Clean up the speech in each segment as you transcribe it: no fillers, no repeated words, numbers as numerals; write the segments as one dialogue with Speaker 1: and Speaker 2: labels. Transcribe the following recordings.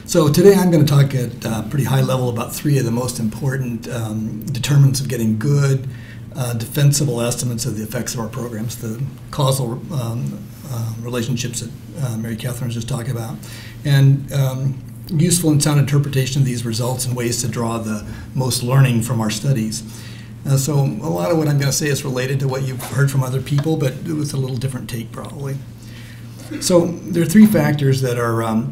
Speaker 1: So today I'm going to talk at a pretty high level about three of the most important determinants of getting good, defensible estimates of the effects of our programs, the causal relationships that Mary Catherine was just talking about, and useful and sound interpretation of these results and ways to draw the most learning from our studies. So a lot of what I'm going to say is related to what you've heard from other people, but it was a little different take probably. So there are three factors that are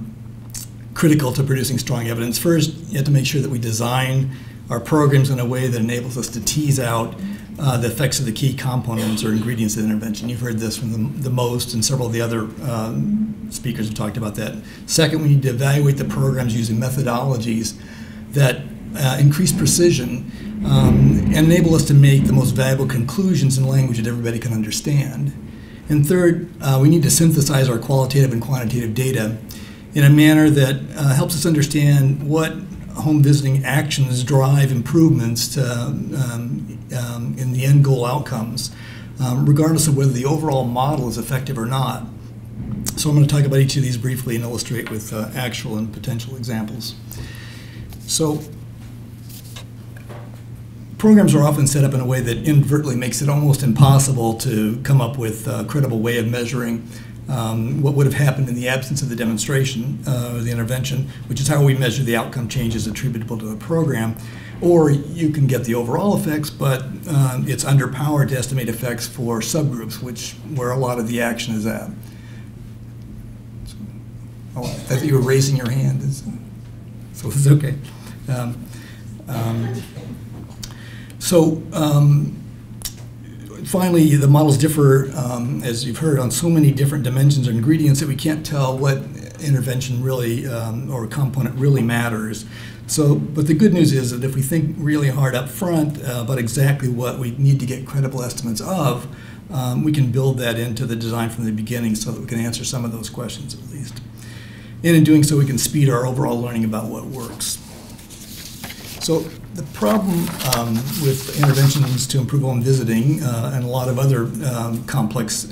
Speaker 1: critical to producing strong evidence. First, you have to make sure that we design our programs in a way that enables us to tease out the effects of the key components or ingredients of the intervention. You've heard this from the most, and several of the other speakers have talked about that. Second, we need to evaluate the programs using methodologies that increase precision and enable us to make the most valuable conclusions in language that everybody can understand. And third, we need to synthesize our qualitative and quantitative data in a manner that helps us understand what home visiting actions drive improvements to, in the end goal outcomes, regardless of whether the overall model is effective or not. So I'm going to talk about each of these briefly and illustrate with actual and potential examples. So programs are often set up in a way that inadvertently makes it almost impossible to come up with a credible way of measuring what would have happened in the absence of the demonstration or the intervention, which is how we measure the outcome changes attributable to the program. Or you can get the overall effects, but it's underpowered to estimate effects for subgroups, where a lot of the action is at. Oh, I thought you were raising your hand, so it's okay. Finally, the models differ, as you've heard, on so many different dimensions or ingredients that we can't tell what intervention really or component really matters. But the good news is that if we think really hard up front about exactly what we need to get credible estimates of, we can build that into the design from the beginning so that we can answer some of those questions at least. And in doing so, we can speed our overall learning about what works. So the problem with interventions to improve home visiting and a lot of other complex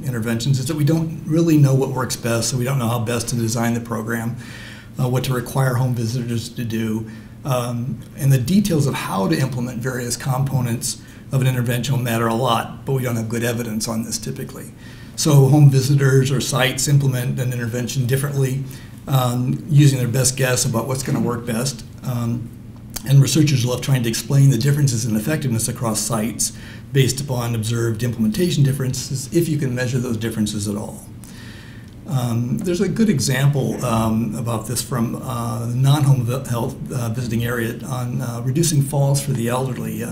Speaker 1: interventions is that we don't really know what works best, so we don't know how best to design the program, what to require home visitors to do, and the details of how to implement various components of an intervention will matter a lot, but we don't have good evidence on this typically. So home visitors or sites implement an intervention differently, using their best guess about what's going to work best. And researchers love trying to explain the differences in effectiveness across sites based upon observed implementation differences, if you can measure those differences at all. There's a good example about this from the non-home health visiting area on reducing falls for the elderly.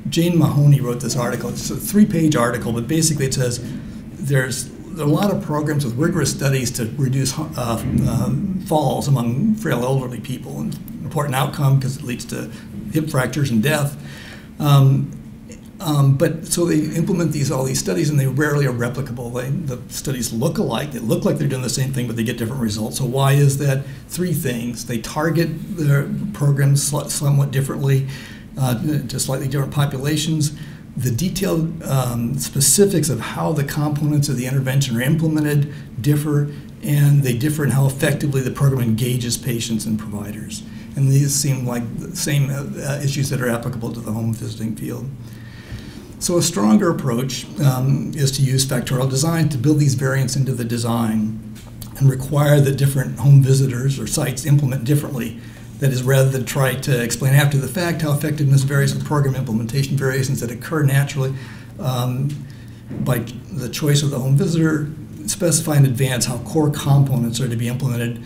Speaker 1: Jane Mahoney wrote this article. It's a 3-page article, but basically it says there are a lot of programs with rigorous studies to reduce falls among frail elderly people. And important outcome because it leads to hip fractures and death. But so they implement all these studies, and they rarely are replicable. The studies look alike. They look like they're doing the same thing, but they get different results. So why is that? 3 things. They target their programs somewhat differently to slightly different populations. The detailed specifics of how the components of the intervention are implemented differ, and they differ in how effectively the program engages patients and providers. And these seem like the same issues that are applicable to the home visiting field. So a stronger approach is to use factorial design to build these variants into the design and require that different home visitors or sites implement differently. That is, rather than try to explain after the fact how effectiveness varies with program implementation variations that occur naturally by the choice of the home visitor, specify in advance how core components are to be implemented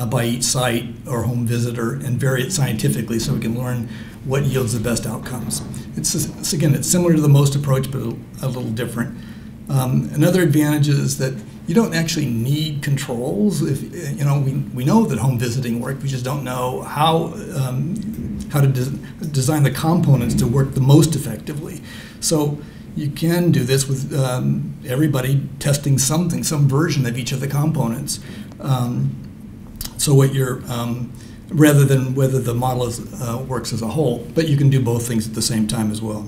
Speaker 1: by each site or home visitor and vary it scientifically so we can learn what yields the best outcomes. Again, it's similar to the most approach, but a little different. Another advantage is that you don't actually need controls. We know that home visiting works, we just don't know how to design the components to work the most effectively. So you can do this with everybody testing something, some version of each of the components. So what you're, rather than whether the model works as a whole, but you can do both things at the same time as well.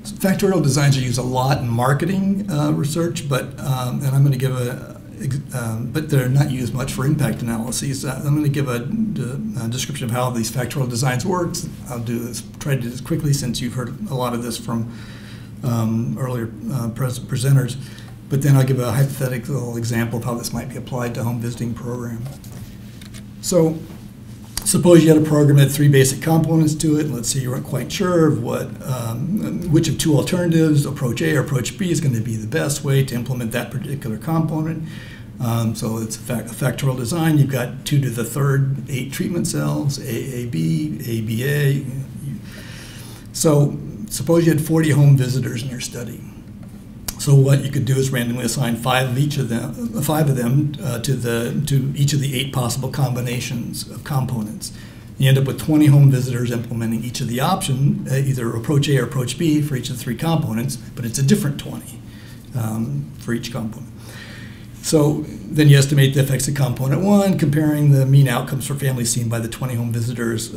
Speaker 1: So factorial designs are used a lot in marketing research, but and I'm going to give but they're not used much for impact analyses. I'm going to give a description of how these factorial designs work. I'll try to do this quickly since you've heard a lot of this from earlier presenters. But then I'll give a hypothetical example of how this might be applied to a home visiting program. So suppose you had a program that had 3 basic components to it, and let's say you weren't quite sure of which of 2 alternatives, approach A or approach B, is going to be the best way to implement that particular component. So it's a factorial design. You've got 2 to the 3rd 8 treatment cells, AAB, ABA. So suppose you had 40 home visitors in your study. So what you could do is randomly assign 5 of them to each of the 8 possible combinations of components. You end up with 20 home visitors implementing each of the options, either approach A or approach B for each of the 3 components, but it's a different 20 for each component. So then you estimate the effects of component 1, comparing the mean outcomes for families seen by the 20 home visitors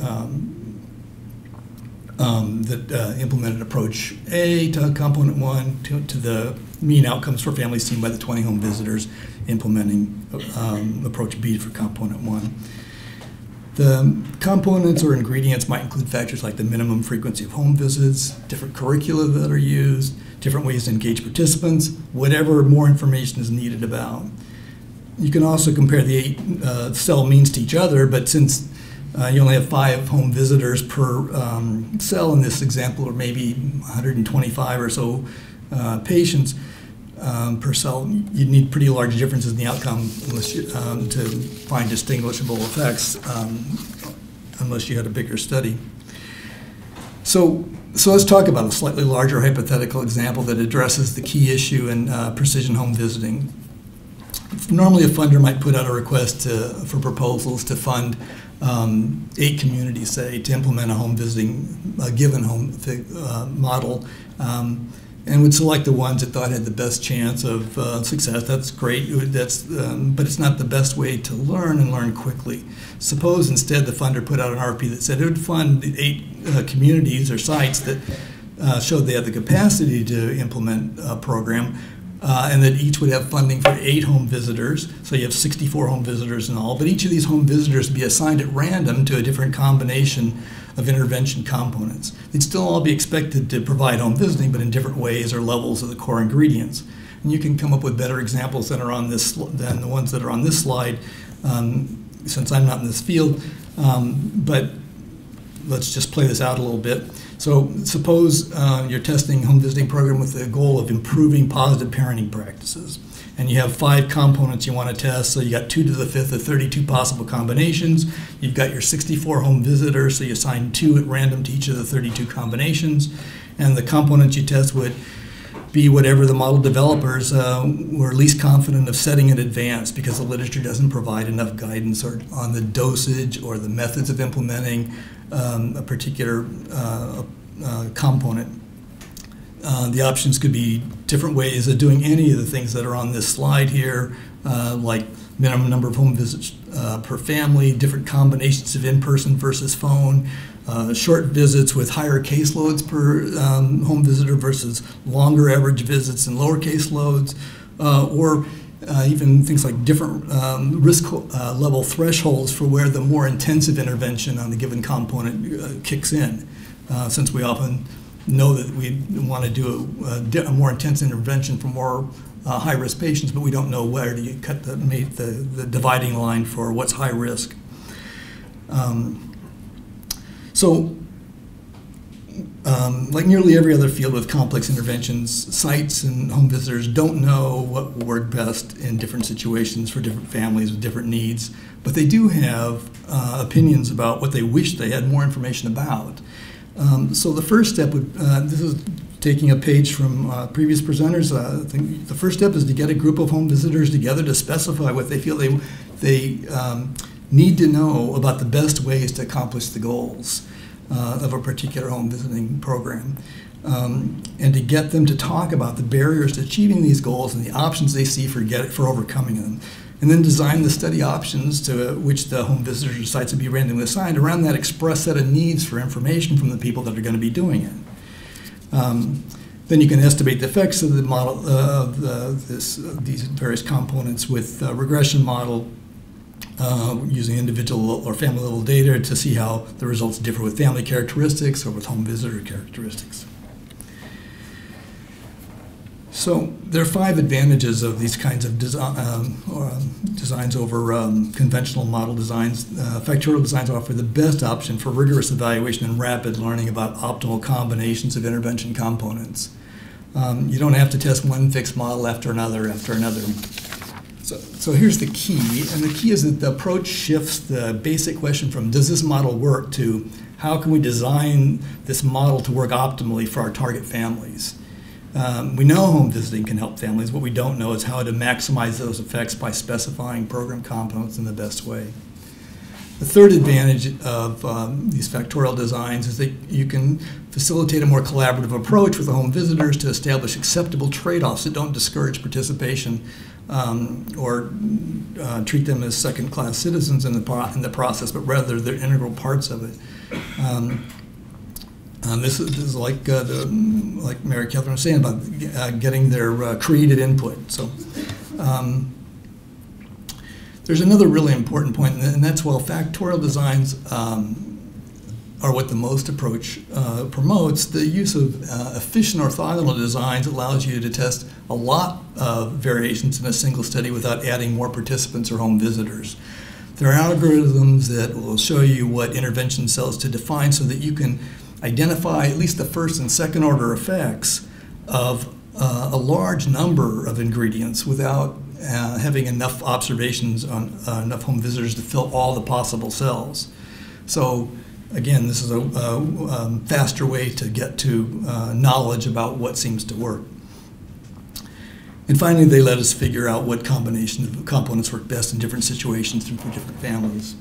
Speaker 1: that implemented approach A to component 1 to the mean outcomes for families seen by the 20 home visitors implementing approach B for component 1. The components or ingredients might include factors like the minimum frequency of home visits, different curricula that are used, different ways to engage participants, whatever more information is needed about. You can also compare the 8 cell means to each other, but since you only have 5 home visitors per cell in this example, or maybe 125 or so patients per cell, you'd need pretty large differences in the outcome unless to find distinguishable effects unless you had a bigger study. So let's talk about a slightly larger hypothetical example that addresses the key issue in precision home visiting. Normally a funder might put out a request for proposals to fund 8 communities, say, to implement a home visiting, a given home model, and would select the ones that thought had the best chance of success. That's great, but it's not the best way to learn and learn quickly. Suppose instead the funder put out an RFP that said it would fund the 8 communities or sites that showed they had the capacity to implement a program, and that each would have funding for 8 home visitors. So you have 64 home visitors in all, but each of these home visitors would be assigned at random to a different combination of intervention components. They'd still all be expected to provide home visiting, but in different ways or levels of the core ingredients. And you can come up with better examples than the ones that are on this slide, since I'm not in this field, but let's just play this out a little bit. So suppose you're testing a home visiting program with the goal of improving positive parenting practices. And you have 5 components you want to test. So you got 2 to the 5th of 32 possible combinations. You've got your 64 home visitors, so you assign 2 at random to each of the 32 combinations. And the components you test would be whatever the model developers were least confident of setting in advance, because the literature doesn't provide enough guidance on the dosage or the methods of implementing a particular component. The options could be different ways of doing any of the things that are on this slide here, like minimum number of home visits per family, different combinations of in-person versus phone, short visits with higher caseloads per home visitor versus longer average visits and lower caseloads, or even things like different risk level thresholds for where the more intensive intervention on the given component kicks in, since we often know that we want to do a more intense intervention for more high-risk patients, but we don't know where to cut the dividing line for what's high risk. Like nearly every other field with complex interventions, sites and home visitors don't know what will work best in different situations for different families with different needs, but they do have opinions about what they wish they had more information about. So the first step would, this is taking a page from previous presenters, I think the first step is to get a group of home visitors together to specify what they feel they need to know about the best ways to accomplish the goals of a particular home visiting program, and to get them to talk about the barriers to achieving these goals and the options they see for overcoming them. And then design the study options to which the home visitors or sites would be randomly assigned around that express set of needs for information from the people that are going to be doing it. Then you can estimate the effects of the model these various components with a regression model using individual or family level data to see how the results differ with family characteristics or with home visitor characteristics. So there are 5 advantages of these kinds of designs over conventional model designs. Factorial designs offer the best option for rigorous evaluation and rapid learning about optimal combinations of intervention components. You don't have to test one fixed model after another after another. So here's the key, and the key is that the approach shifts the basic question from does this model work to how can we design this model to work optimally for our target families. We know home visiting can help families. What we don't know is how to maximize those effects by specifying program components in the best way. The third advantage of these factorial designs is that you can facilitate a more collaborative approach with the home visitors to establish acceptable trade-offs that don't discourage participation or treat them as second-class citizens in the process, but rather they're integral parts of it. This is like Mary Catherine was saying about getting their created input. So there's another really important point, and that's while factorial designs are what the most approach promotes, the use of efficient orthogonal designs allows you to test a lot of variations in a single study without adding more participants or home visitors. There are algorithms that will show you what intervention cells to define so that you can identify at least the first and second order effects of a large number of ingredients without having enough observations on enough home visitors to fill all the possible cells. So again, this is a faster way to get to knowledge about what seems to work. And finally, they let us figure out what combination of components work best in different situations and for different families.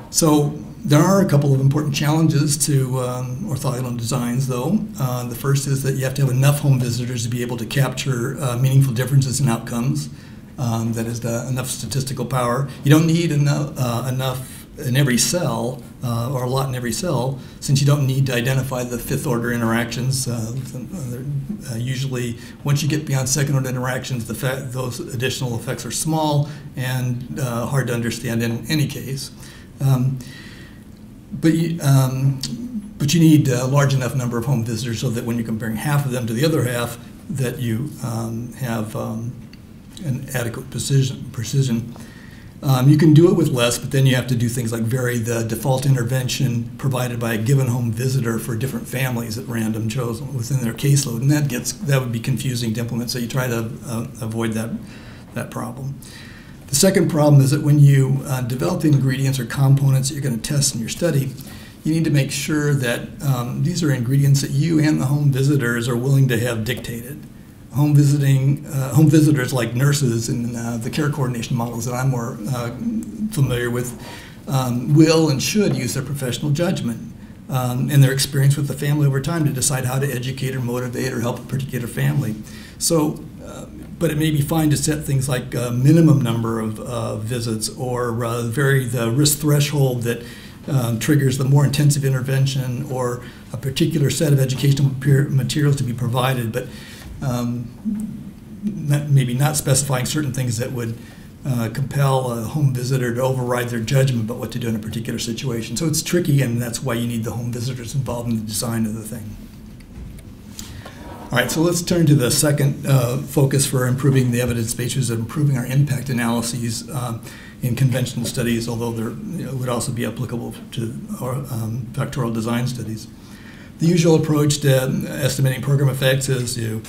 Speaker 1: So there are a couple of important challenges to orthogonal designs, though. The first is that you have to have enough home visitors to be able to capture meaningful differences in outcomes. That is, enough statistical power. You don't need enough in every cell, or a lot in every cell, since you don't need to identify the fifth-order interactions. Usually, once you get beyond second-order interactions, those additional effects are small and hard to understand in any case. But you need a large enough number of home visitors so that when you're comparing half of them to the other half, that you have an adequate precision. You can do it with less, but then you have to do things like vary the default intervention provided by a given home visitor for different families at random chosen within their caseload, and that would be confusing to implement. So you try to avoid that problem. The second problem is that when you develop the ingredients or components that you're going to test in your study, you need to make sure that these are ingredients that you and the home visitors are willing to have dictated. Home visitors like nurses in the care coordination models that I'm more familiar with will and should use their professional judgment and their experience with the family over time to decide how to educate or motivate or help a particular family. So, but it may be fine to set things like a minimum number of visits or vary the risk threshold that triggers the more intensive intervention or a particular set of educational materials to be provided, but maybe not specifying certain things that would compel a home visitor to override their judgment about what to do in a particular situation. So it's tricky, and that's why you need the home visitors involved in the design of the thing. All right, so let's turn to the second focus for improving the evidence base, which is improving our impact analyses in conventional studies, although there would also be applicable to factorial design studies. The usual approach to estimating program effects is you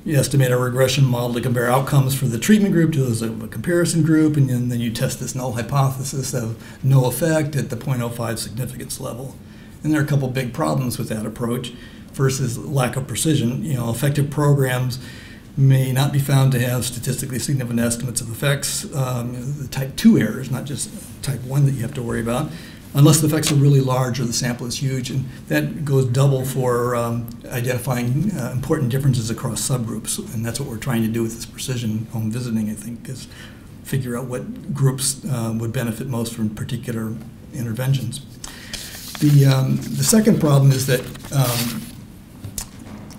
Speaker 1: estimate a regression model to compare outcomes for the treatment group to those of a comparison group, and then you test this null hypothesis of no effect at the 0.05 significance level. And there are a couple big problems with that approach. First is lack of precision. Effective programs may not be found to have statistically significant estimates of effects, the type 2 errors, not just type 1 that you have to worry about, unless the effects are really large or the sample is huge. And that goes double for identifying important differences across subgroups. And that's what we're trying to do with this precision home visiting, I think, is figure out what groups would benefit most from particular interventions. The second problem is that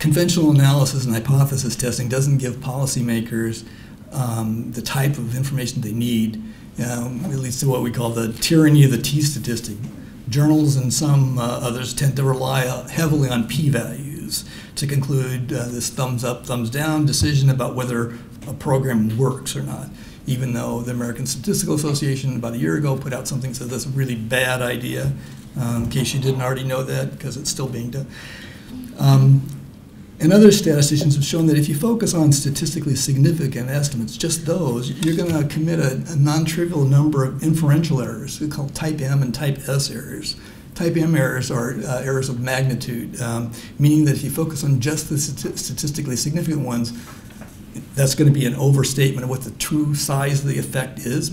Speaker 1: conventional analysis and hypothesis testing doesn't give policymakers the type of information they need. It leads to what we call the tyranny of the t-statistic. Journals and some others tend to rely heavily on p-values to conclude this thumbs up, thumbs down decision about whether a program works or not, even though the American Statistical Association about a year ago put out something that said that's a really bad idea, in case you didn't already know that, because it's still being done. And other statisticians have shown that if you focus on statistically significant estimates, just those, you're going to commit a non-trivial number of inferential errors. They're called type M and type S errors. Type M errors are errors of magnitude, meaning that if you focus on just the statistically significant ones, that's going to be an overstatement of what the true size of the effect is.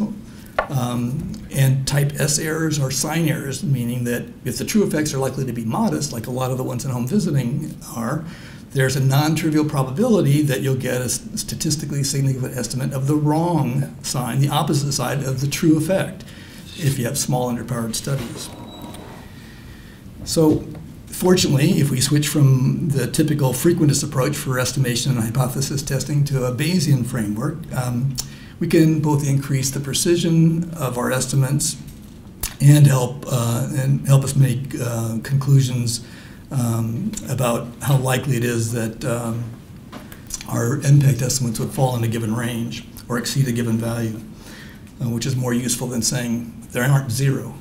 Speaker 1: And type S errors are sign errors, meaning that if the true effects are likely to be modest, like a lot of the ones in home visiting are, there's a non-trivial probability that you'll get a statistically significant estimate of the wrong sign, the opposite side of the true effect, if you have small underpowered studies. So fortunately, if we switch from the typical frequentist approach for estimation and hypothesis testing to a Bayesian framework, we can both increase the precision of our estimates and help us make conclusions about how likely it is that our impact estimates would fall in a given range or exceed a given value, which is more useful than saying there aren't zero.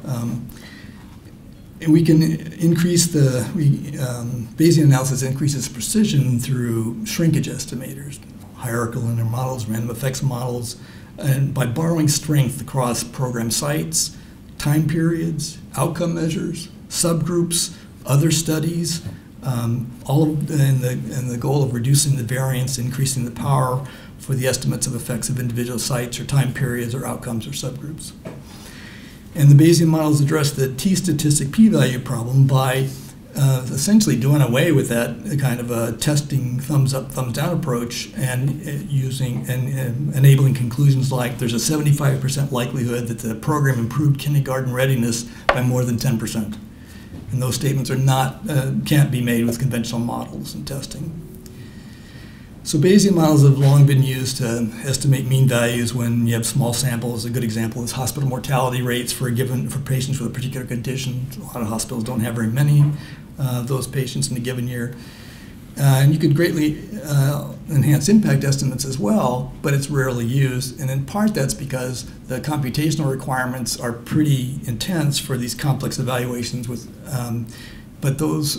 Speaker 1: And we can increase Bayesian analysis increases precision through shrinkage estimators, hierarchical linear models, random effects models, and by borrowing strength across program sites, time periods, outcome measures, subgroups, other studies, all of in the goal of reducing the variance, increasing the power for the estimates of effects of individual sites or time periods or outcomes or subgroups. And the Bayesian models address the t-statistic p-value problem by essentially doing away with that kind of a testing thumbs up, thumbs down approach and enabling conclusions like there's a 75% likelihood that the program improved kindergarten readiness by more than 10%. And those statements are not, can't be made with conventional models and testing. So Bayesian models have long been used to estimate mean values when you have small samples. A good example is hospital mortality rates for patients with a particular condition. A lot of hospitals don't have very many of those patients in a given year. And you could greatly enhance impact estimates as well, but it's rarely used. And in part that's because the computational requirements are pretty intense for these complex evaluations but those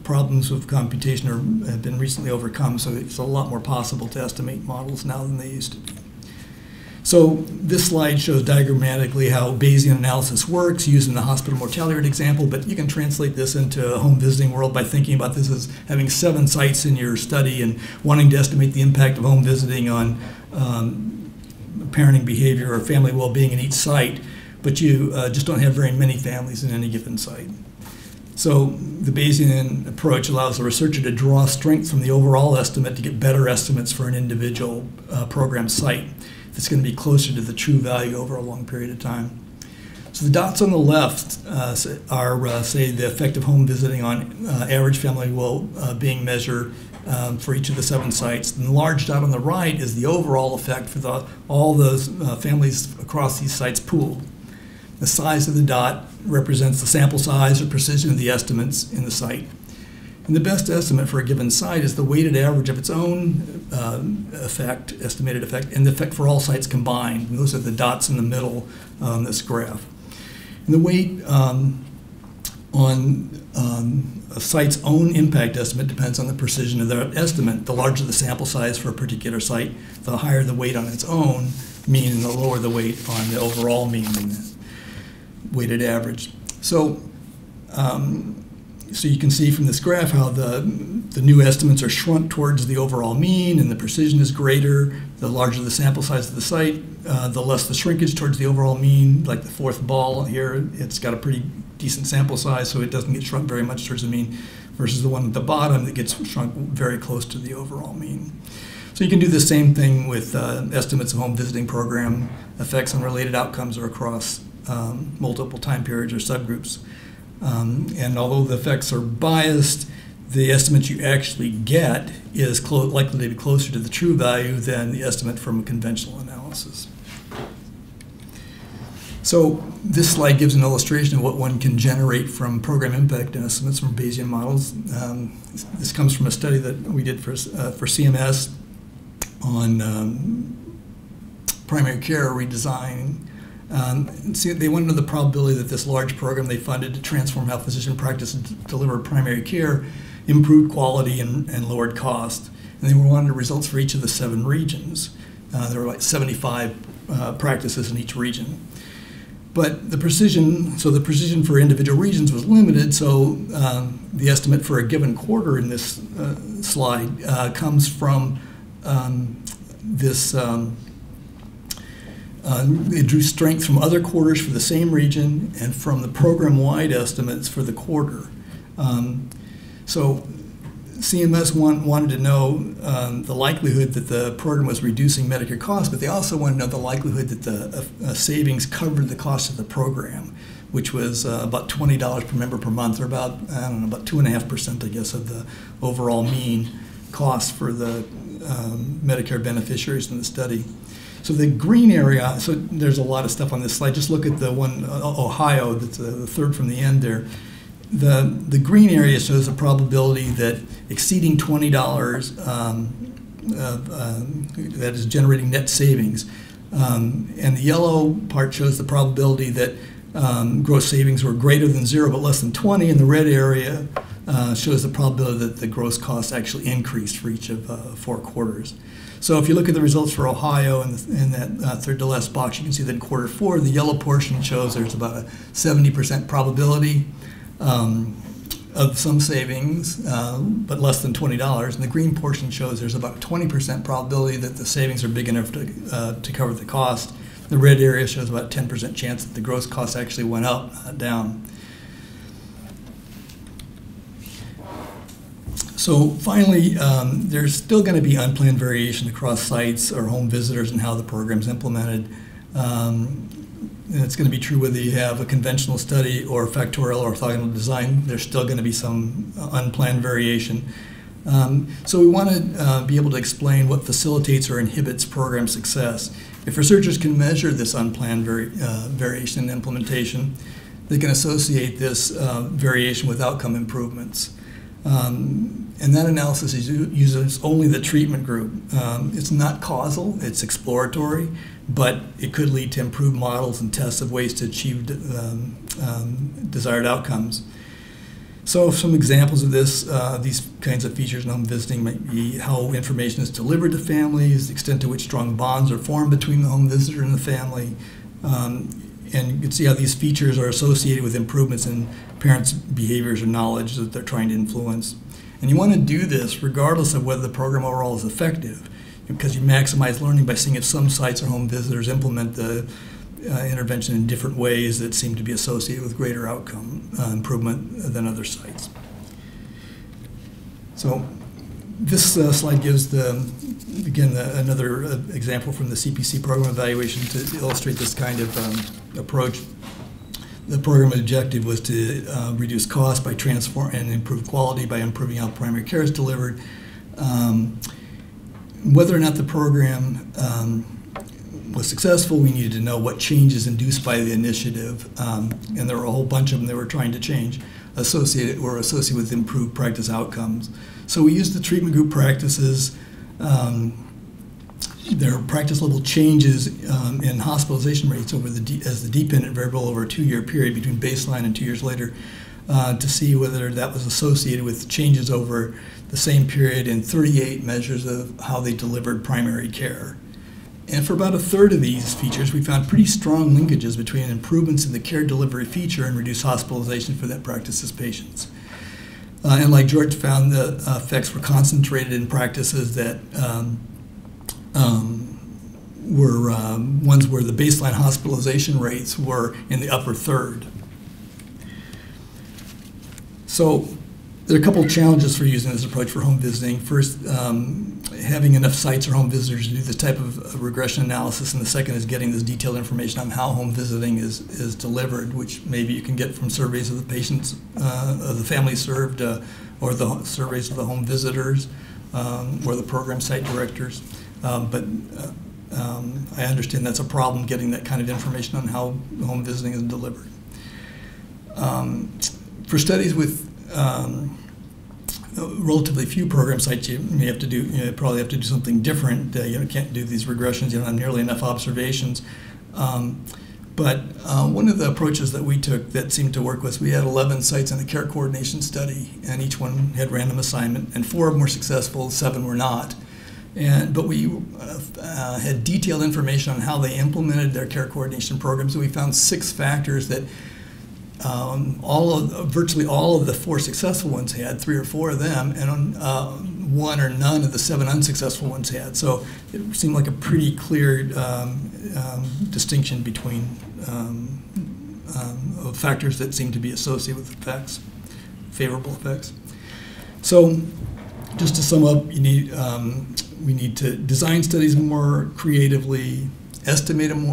Speaker 1: problems with computation have been recently overcome, so it's a lot more possible to estimate models now than they used to be. So this slide shows diagrammatically how Bayesian analysis works using the hospital mortality rate example, but you can translate this into a home visiting world by thinking about this as having 7 sites in your study and wanting to estimate the impact of home visiting on parenting behavior or family well-being in each site, but you just don't have very many families in any given site. So the Bayesian approach allows the researcher to draw strength from the overall estimate to get better estimates for an individual program site that's going to be closer to the true value over a long period of time. So the dots on the left are, say, the effect of home visiting on average family well-being measure for each of the 7 sites. And the large dot on the right is the overall effect for all those families across these sites pooled. The size of the dot represents the sample size or precision of the estimates in the site. And the best estimate for a given site is the weighted average of its own estimated effect, and the effect for all sites combined. And those are the dots in the middle on this graph. And the weight on a site's own impact estimate depends on the precision of their estimate. The larger the sample size for a particular site, the higher the weight on its own mean, and the lower the weight on the overall mean and the weighted average. So, so you can see from this graph how the new estimates are shrunk towards the overall mean, and the precision is greater. The larger the sample size of the site, the less the shrinkage towards the overall mean. Like the fourth ball here, it's got a pretty decent sample size, so it doesn't get shrunk very much towards the mean, versus the one at the bottom that gets shrunk very close to the overall mean. So you can do the same thing with estimates of home visiting program effects on related outcomes or across multiple time periods or subgroups. And although the effects are biased, the estimate you actually get is likely to be closer to the true value than the estimate from a conventional analysis. So this slide gives an illustration of what one can generate from program impact estimates from Bayesian models. This comes from a study that we did for CMS on primary care redesign. They wanted to know the probability that this large program they funded to transform how physician practice and deliver primary care improved quality and lowered cost. And they wanted results for each of the 7 regions. There were like 75 practices in each region. But the precision for individual regions was limited, so the estimate for a given quarter in this slide comes from it drew strength from other quarters for the same region and from the program-wide estimates for the quarter. So CMS wanted to know the likelihood that the program was reducing Medicare costs, but they also wanted to know the likelihood that the savings covered the cost of the program, which was about $20 per member per month, or about, I don't know, about 2.5%, I guess, of the overall mean cost for the Medicare beneficiaries in the study. So the green area, so there's a lot of stuff on this slide. Just look at the one, Ohio, that's the third from the end there. The green area shows the probability that exceeding $20 that is generating net savings. And the yellow part shows the probability that gross savings were greater than 0 but less than 20, and the red area shows the probability that the gross cost actually increased for each of 4 quarters. So if you look at the results for Ohio in that third to last box, you can see that in quarter 4, the yellow portion shows there's about a 70% probability of some savings, but less than $20. And the green portion shows there's about a 20% probability that the savings are big enough to cover the cost. The red area shows about a 10% chance that the gross cost actually went up, not down. So finally, there's still going to be unplanned variation across sites or home visitors and how the program's implemented. And it's going to be true whether you have a conventional study or factorial or orthogonal design. There's still going to be some unplanned variation. So we want to be able to explain what facilitates or inhibits program success. If researchers can measure this unplanned variation in implementation, they can associate this variation with outcome improvements. And that analysis uses only the treatment group. It's not causal, it's exploratory, but it could lead to improved models and tests of ways to achieve desired outcomes. So some examples of this, these kinds of features in home visiting might be how information is delivered to families, the extent to which strong bonds are formed between the home visitor and the family, and you can see how these features are associated with improvements in parents' behaviors or knowledge that they're trying to influence. And you want to do this regardless of whether the program overall is effective, because you maximize learning by seeing if some sites or home visitors implement the intervention in different ways that seem to be associated with greater outcome improvement than other sites. So this slide gives another example from the CPC program evaluation to illustrate this kind of approach. The program objective was to reduce costs by transform and improve quality by improving how primary care is delivered. Whether or not the program was successful, we needed to know what changes induced by the initiative, and there were a whole bunch of them they were trying to change, associated with improved practice outcomes. So we used the treatment group practices. There are practice level changes in hospitalization rates as the dependent variable over a 2-year period between baseline and 2 years later to see whether that was associated with changes over the same period in 38 measures of how they delivered primary care. And for about a third of these features, we found pretty strong linkages between improvements in the care delivery feature and reduced hospitalization for that practice's patients. And like George found, the effects were concentrated in practices that were ones where the baseline hospitalization rates were in the upper third. So there are a couple of challenges for using this approach for home visiting. First, having enough sites or home visitors to do this type of regression analysis, and the second is getting this detailed information on how home visiting is delivered, which maybe you can get from surveys of the patients, of the families served, or the surveys of the home visitors, or the program site directors. But I understand that's a problem, getting that kind of information on how home visiting is delivered. For studies with relatively few program sites, you may have to do, probably have to do something different. You can't do these regressions. You don't have nearly enough observations. But one of the approaches that we took that seemed to work was we had 11 sites in the care coordination study, and each one had random assignment, and 4 of them were successful, 7 were not. But we had detailed information on how they implemented their care coordination programs, and we found 6 factors that virtually all of the 4 successful ones had, 3 or 4 of them, and 1 or none of the 7 unsuccessful ones had. So it seemed like a pretty clear distinction between factors that seem to be associated with effects, favorable effects. So just to sum up, we need to design studies more creatively, estimate them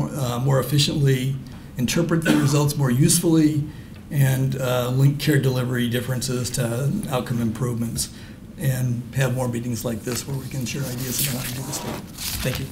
Speaker 1: more efficiently, interpret the results more usefully, and link care delivery differences to outcome improvements, and have more meetings like this where we can share ideas about how to do this stuff. Thank you.